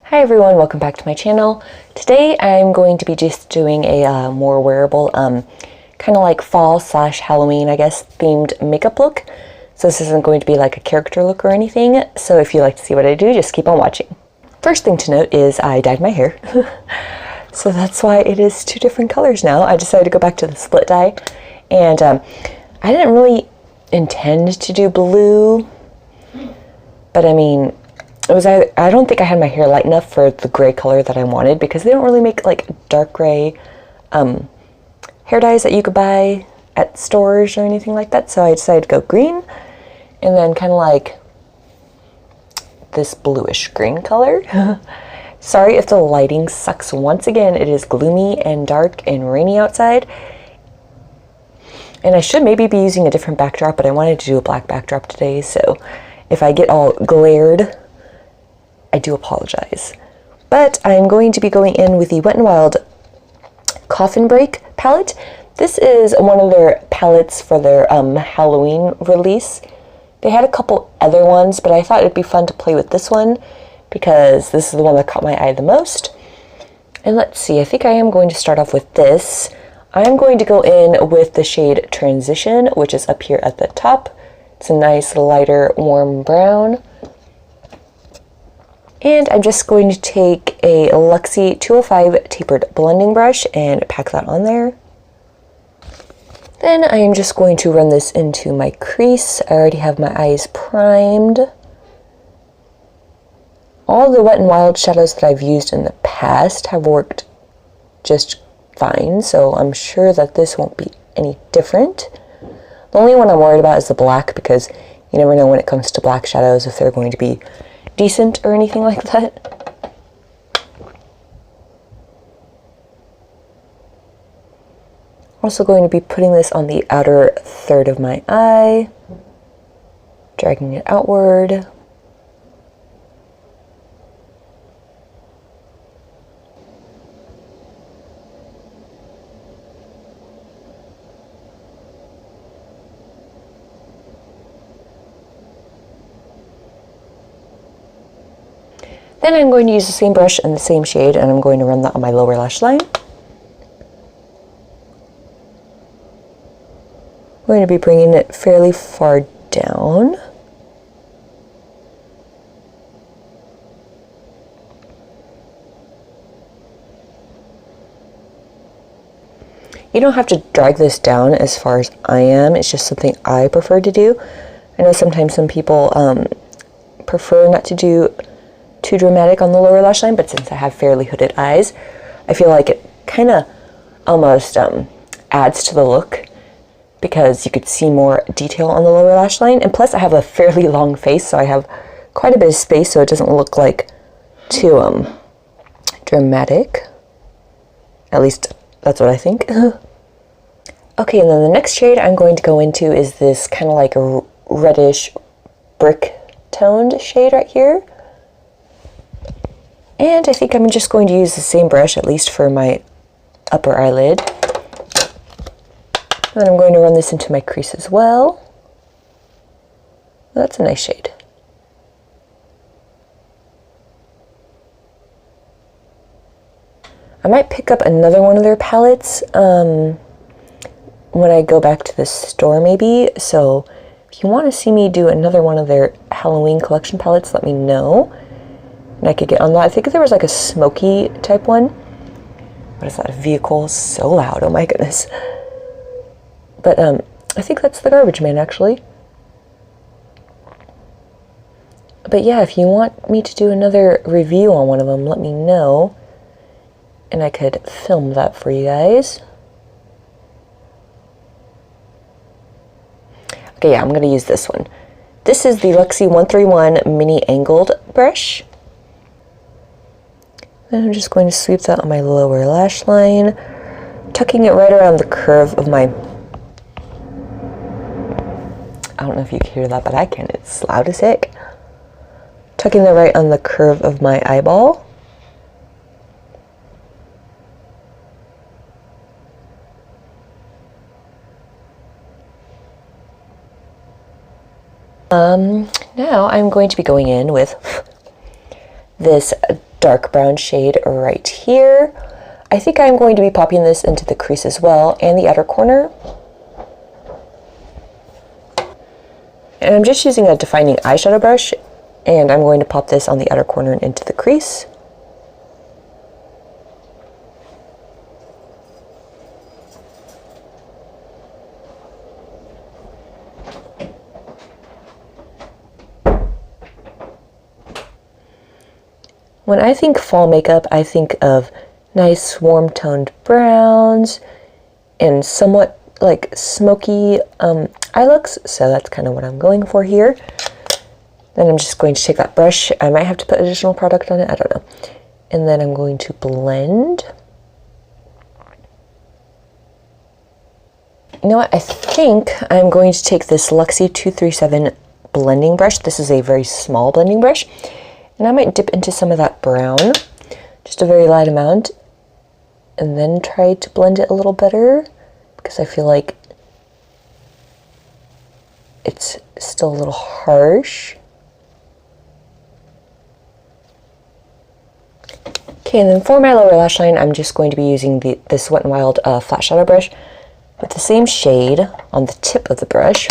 Hi everyone, welcome back to my channel. Today I'm going to be just doing a more wearable, kind of like fall / Halloween, I guess, themed makeup look. So this isn't going to be like a character look or anything, so if you'd like to see what I do, just keep on watching. First thing to note is I dyed my hair. So that's why it is two different colors now. I decided to go back to the split dye, and I didn't really intend to do blue, but I mean, I don't think I had my hair light enough for the gray color that I wanted, because they don't really make like dark gray hair dyes that you could buy at stores or anything like that. So I decided to go green, and then kind of like this bluish green color. Sorry if the lighting sucks once again. It is gloomy and dark and rainy outside. And I should maybe be using a different backdrop, but I wanted to do a black backdrop today, so if I get all glared, I do apologize. But I'm going to be going in with the Wet n Wild Coffin Break palette. This is one of their palettes for their Halloween release. They had a couple other ones, but I thought it'd be fun to play with this one because this is the one that caught my eye the most. And let's see, I think I am going to start off with this. I'm going to go in with the shade Transition, which is up here at the top. It's a nice lighter warm brown. And I'm just going to take a Luxie 205 tapered blending brush and pack that on there. Then I am just going to run this into my crease. I already have my eyes primed. All the Wet n Wild shadows that I've used in the past have worked just fine, so I'm sure that this won't be any different. The only one I'm worried about is the black, because you never know when it comes to black shadows if they're going to be decent or anything like that. Also going to be putting this on the outer third of my eye, dragging it outward. Then I'm going to use the same brush and the same shade, and I'm going to run that on my lower lash line. I'm going to be bringing it fairly far down. You don't have to drag this down as far as I am. It's just something I prefer to do. I know sometimes some people prefer not to do too dramatic on the lower lash line, but since I have fairly hooded eyes, I feel like it kind of almost adds to the look, because you could see more detail on the lower lash line. And plus I have a fairly long face, so I have quite a bit of space, so it doesn't look like too dramatic. At least that's what I think. Okay, and then the next shade I'm going to go into is this kind of like a reddish brick toned shade right here. And I think I'm just going to use the same brush, at least for my upper eyelid. And then I'm going to run this into my crease as well. That's a nice shade. I might pick up another one of their palettes when I go back to the store maybe. So if you want to see me do another one of their Halloween collection palettes, let me know. And I could get on that. I think there was like a smoky type one. What is that? A vehicle? So loud. Oh my goodness. But I think that's the Garbage Man, actually. But yeah, if you want me to do another review on one of them, let me know, and I could film that for you guys. Okay, yeah, I'm going to use this one. This is the Luxie 131 Mini Angled Brush. And I'm just going to sweep that on my lower lash line, tucking it right around the curve of my... I don't know if you can hear that, but I can. It's loud as heck. Tucking that right on the curve of my eyeball. Now I'm going to be going in with this dark brown shade right here. I think I'm going to be popping this into the crease as well and the outer corner. And I'm just using a defining eyeshadow brush, and I'm going to pop this on the outer corner and into the crease. When I think fall makeup, I think of nice warm toned browns and somewhat like smoky eye looks, so that's kind of what I'm going for here. Then I'm just going to take that brush. I might have to put additional product on it, I don't know. And then I'm going to blend. You know what, I think I'm going to take this Luxie 237 blending brush. This is a very small blending brush. And I might dip into some of that brown, just a very light amount, and then try to blend it a little better, because I feel like it's still a little harsh. Okay, and then for my lower lash line, I'm just going to be using this Wet n Wild flat shadow brush with the same shade on the tip of the brush,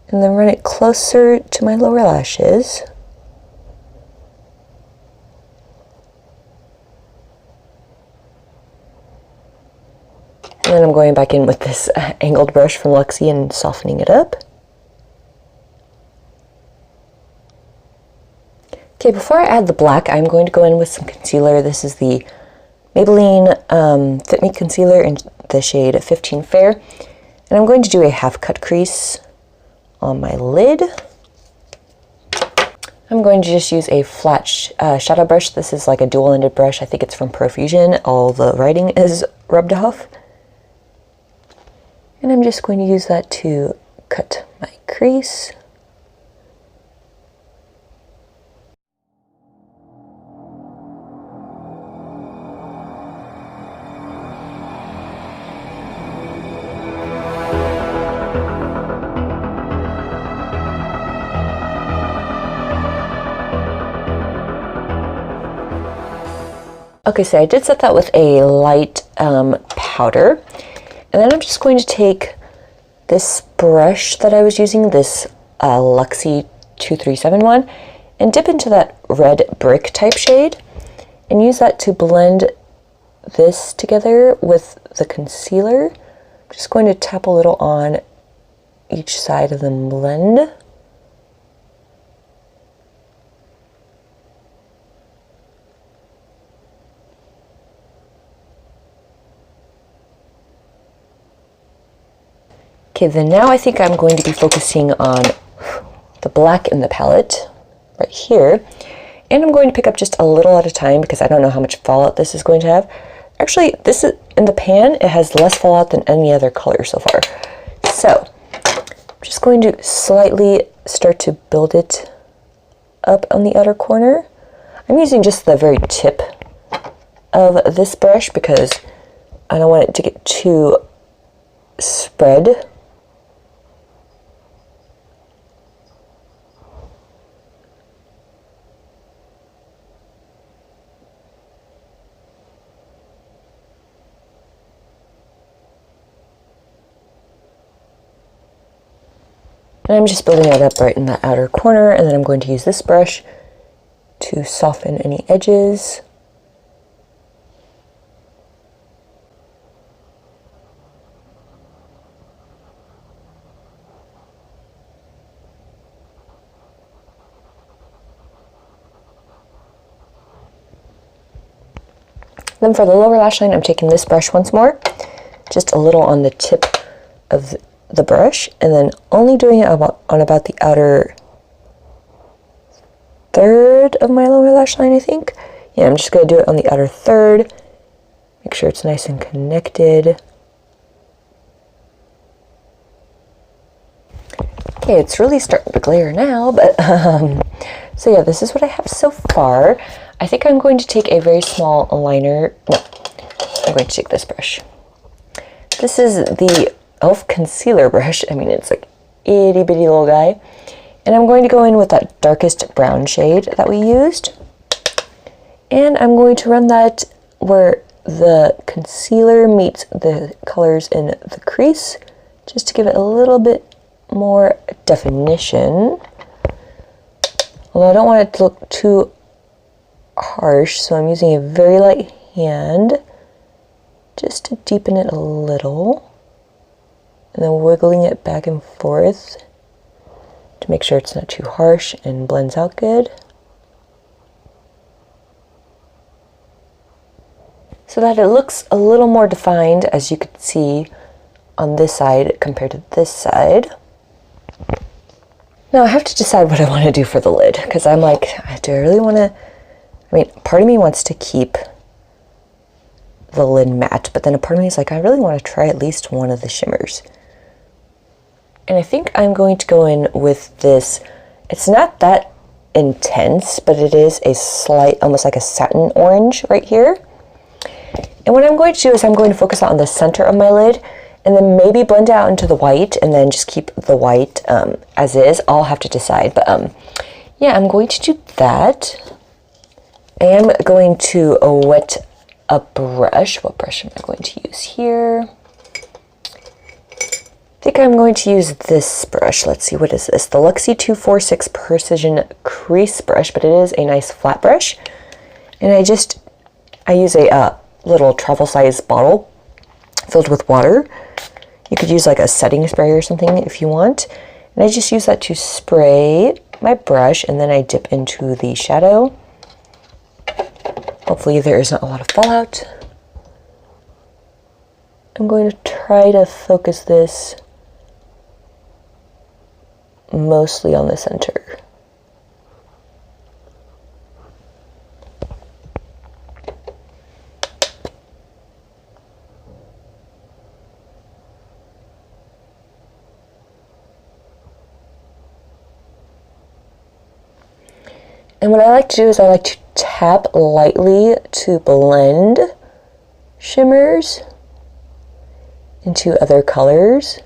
and then run it closer to my lower lashes. And then I'm going back in with this angled brush from Luxie and softening it up. Okay, before I add the black, I'm going to go in with some concealer. This is the Maybelline Fit Me Concealer in the shade 15 Fair. And I'm going to do a half cut crease on my lid. I'm going to just use a flat shadow brush. This is like a dual-ended brush. I think it's from Profusion. All the writing is rubbed off. And I'm just going to use that to cut my crease. Okay, so I did set that with a light powder. And then I'm just going to take this brush that I was using, this Luxie 237 one, and dip into that red brick type shade and use that to blend this together with the concealer. I'm just going to tap a little on each side of the blend. Okay, then now I think I'm going to be focusing on the black in the palette right here. And I'm going to pick up just a little at a time because I don't know how much fallout this is going to have. Actually, this is in the pan, it has less fallout than any other color so far. So, I'm just going to slightly start to build it up on the outer corner. I'm using just the very tip of this brush because I don't want it to get too spread. And I'm just building that up right in the outer corner, and then I'm going to use this brush to soften any edges. Then for the lower lash line, I'm taking this brush once more, just a little on the tip of the brush, and then only doing it on about the outer third of my lower lash line, I think. Yeah, I'm just going to do it on the outer third. Make sure it's nice and connected. Okay, it's really starting to glare now, but so yeah, this is what I have so far. I think I'm going to take a very small liner. No, I'm going to take this brush. This is the e.l.f. concealer brush. I mean, it's like itty bitty little guy. And I'm going to go in with that darkest brown shade that we used. And I'm going to run that where the concealer meets the colors in the crease, just to give it a little bit more definition. Although I don't want it to look too harsh, so I'm using a very light hand just to deepen it a little, and then wiggling it back and forth to make sure it's not too harsh and blends out good. So that it looks a little more defined, as you can see on this side compared to this side. Now I have to decide what I want to do for the lid, because I'm like, do I really want to, I mean, part of me wants to keep the lid matte, but then a part of me is like, I really want to try at least one of the shimmers. And I think I'm going to go in with this. It's not that intense, but it is a slight, almost like a satin orange right here. And what I'm going to do is I'm going to focus on the center of my lid, and then maybe blend out into the white, and then just keep the white as is. I'll have to decide, but yeah, I'm going to do that. I am going to wet a brush. What brush am I going to use here? I think I'm going to use this brush. Let's see, what is this? The Luxie 246 Precision Crease Brush, but it is a nice flat brush. And I use a little travel size bottle filled with water. You could use like a setting spray or something if you want. And I just use that to spray my brush, and then I dip into the shadow. Hopefully there isn't a lot of fallout. I'm going to try to focus this mostly on the center. And what I like to do is I like to tap lightly to blend shimmers into other colors.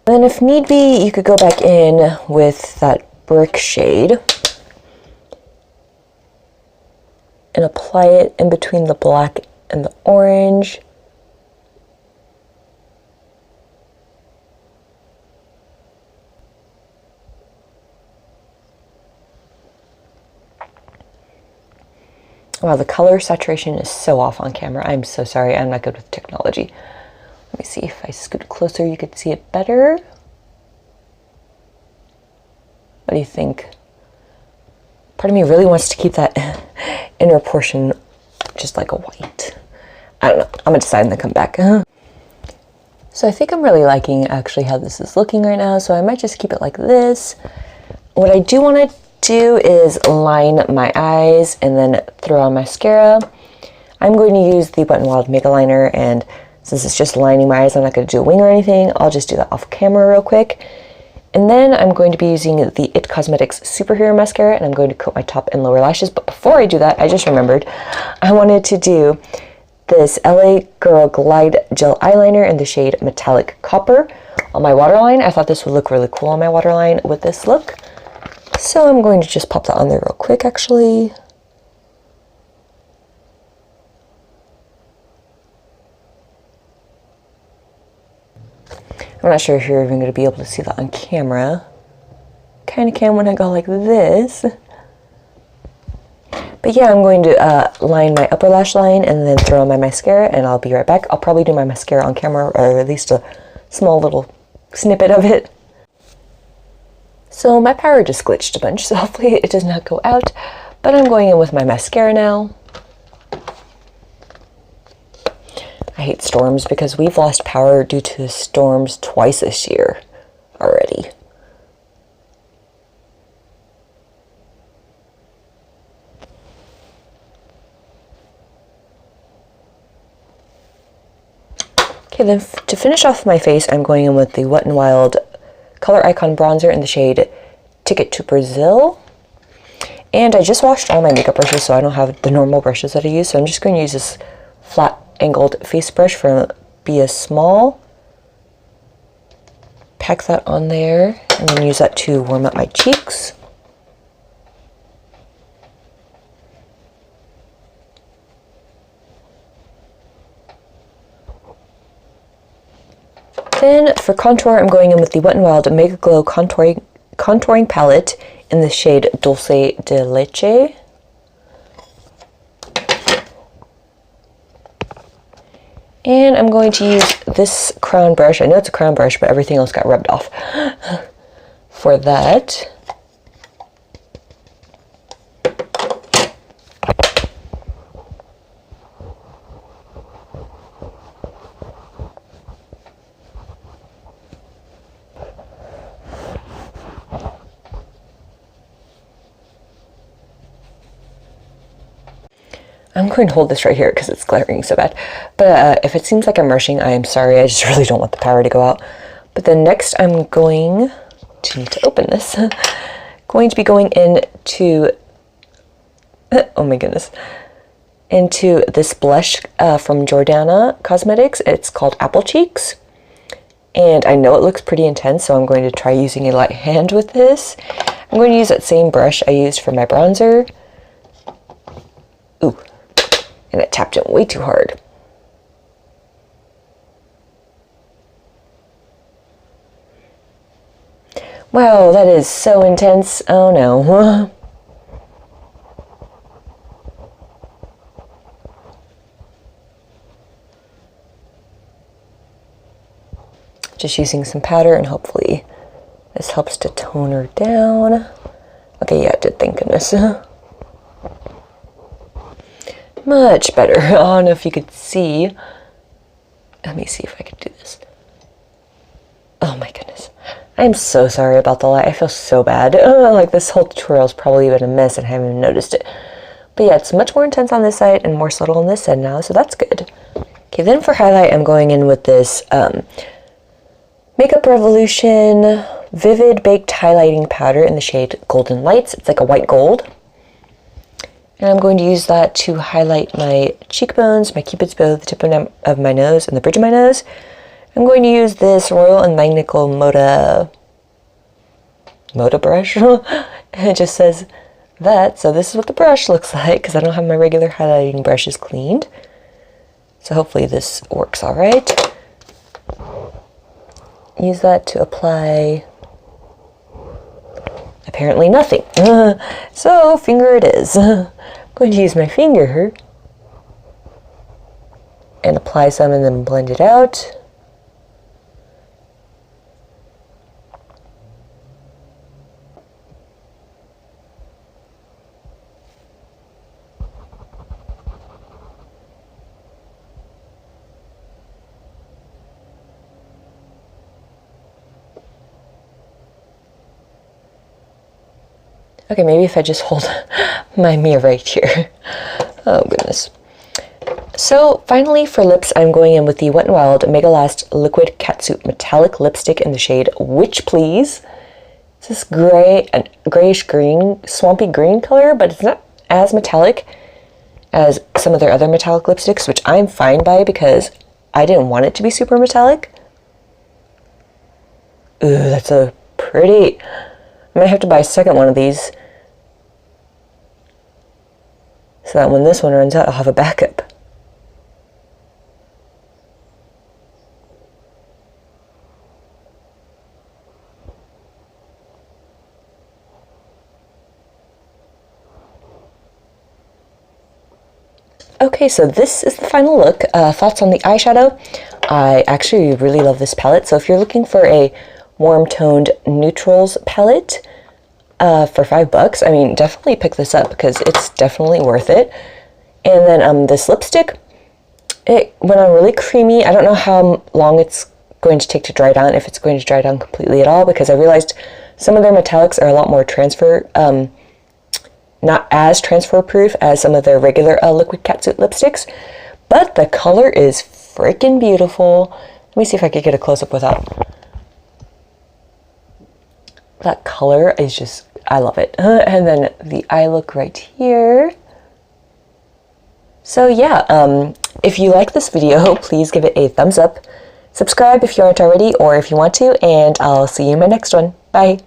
And then if need be, you could go back in with that brick shade and apply it in between the black and the orange. Wow, the color saturation is so off on camera. I'm so sorry, I'm not good with technology. Let me see if I scoot closer, you could see it better. What do you think? Part of me really wants to keep that inner portion just like a white. I don't know, I'm gonna decide and then come back. So I think I'm really liking actually how this is looking right now, so I might just keep it like this. What I do want to do is line my eyes and then throw on mascara. I'm going to use the Wet n Wild Mega Liner, and since it's just lining my eyes, I'm not going to do a wing or anything. I'll just do that off camera real quick. And then I'm going to be using the IT Cosmetics Superhero Mascara, and I'm going to coat my top and lower lashes. But before I do that, I just remembered I wanted to do this LA Girl Glide Gel Eyeliner in the shade Metallic Copper on my waterline. I thought this would look really cool on my waterline with this look. So I'm going to just pop that on there real quick, actually. I'm not sure if you're even going to be able to see that on camera. Kind of can when I go like this. But yeah, I'm going to line my upper lash line and then throw on my mascara, and I'll be right back. I'll probably do my mascara on camera, or at least a small little snippet of it. So my power just glitched a bunch, so hopefully it does not go out. But I'm going in with my mascara now. I hate storms because we've lost power due to storms twice this year already. Okay, then to finish off my face, I'm going in with the Wet n Wild Color Icon Bronzer in the shade Ticket to Brazil. And I just washed all my makeup brushes, so I don't have the normal brushes that I use, so I'm just going to use this flat angled face brush from be a small. Pack that on there and then use that to warm up my cheeks. Then for contour, I'm going in with the Wet n Wild Mega Glow contouring palette in the shade Dulce de Leche. And I'm going to use this crown brush. I know it's a crown brush, but everything else got rubbed off for that. I'm going to hold this right here because it's glaring so bad. But if it seems like I'm rushing, I am sorry. I just really don't want the power to go out. But then next I'm going to need to open this. Going to be going into, oh my goodness, into this blush from Jordana Cosmetics. It's called Apple Cheeks. And I know it looks pretty intense, so I'm going to try using a light hand with this. I'm going to use that same brush I used for my bronzer. Ooh. And it tapped it way too hard. Wow, that is so intense. Oh no. Just using some powder and hopefully this helps to tone her down. Okay, yeah, it did, thank goodness. Much better. I don't know if you could see. Let me see if I can do this. Oh my goodness. I'm so sorry about the light. I feel so bad. Like this whole tutorial's probably been a mess and I haven't even noticed it. But yeah, it's much more intense on this side and more subtle on this side now, so that's good. Okay, then for highlight, I'm going in with this Makeup Revolution Vivid Baked Highlighting Powder in the shade Golden Lights. It's like a white gold. And I'm going to use that to highlight my cheekbones, my cupid's bow, the tip of my nose, and the bridge of my nose. I'm going to use this Royal and Magnical Moda brush. It just says that, so this is what the brush looks like, because I don't have my regular highlighting brushes cleaned. So hopefully this works all right. Use that to apply apparently nothing. So finger it is. I'm going to use my finger and apply some and then blend it out. Okay, maybe if I just hold my mirror right here. Oh goodness. So finally for lips, I'm going in with the Wet n Wild Mega Last Liquid Catsuit Metallic Lipstick in the shade Witch Please. It's this grayish green, swampy green color, but it's not as metallic as some of their other metallic lipsticks, which I'm fine by because I didn't want it to be super metallic. Ooh, that's so pretty. I might have to buy a second one of these so that when this one runs out, I'll have a backup. Okay, so this is the final look. Thoughts on the eyeshadow? I actually really love this palette. So if you're looking for a warm toned neutrals palette for $5, I mean, definitely pick this up because it's definitely worth it. And then this lipstick, it went on really creamy. I don't know how long it's going to take to dry down, if it's going to dry down completely at all, because I realized some of their metallics are a lot more not as transfer proof as some of their regular liquid catsuit lipsticks, but the color is freaking beautiful. Let me see if I could get a close-up without. That color is just, I love it. And then the eye look right here. So yeah, if you like this video, please give it a thumbs up. Subscribe if you aren't already or if you want to, and I'll see you in my next one. Bye!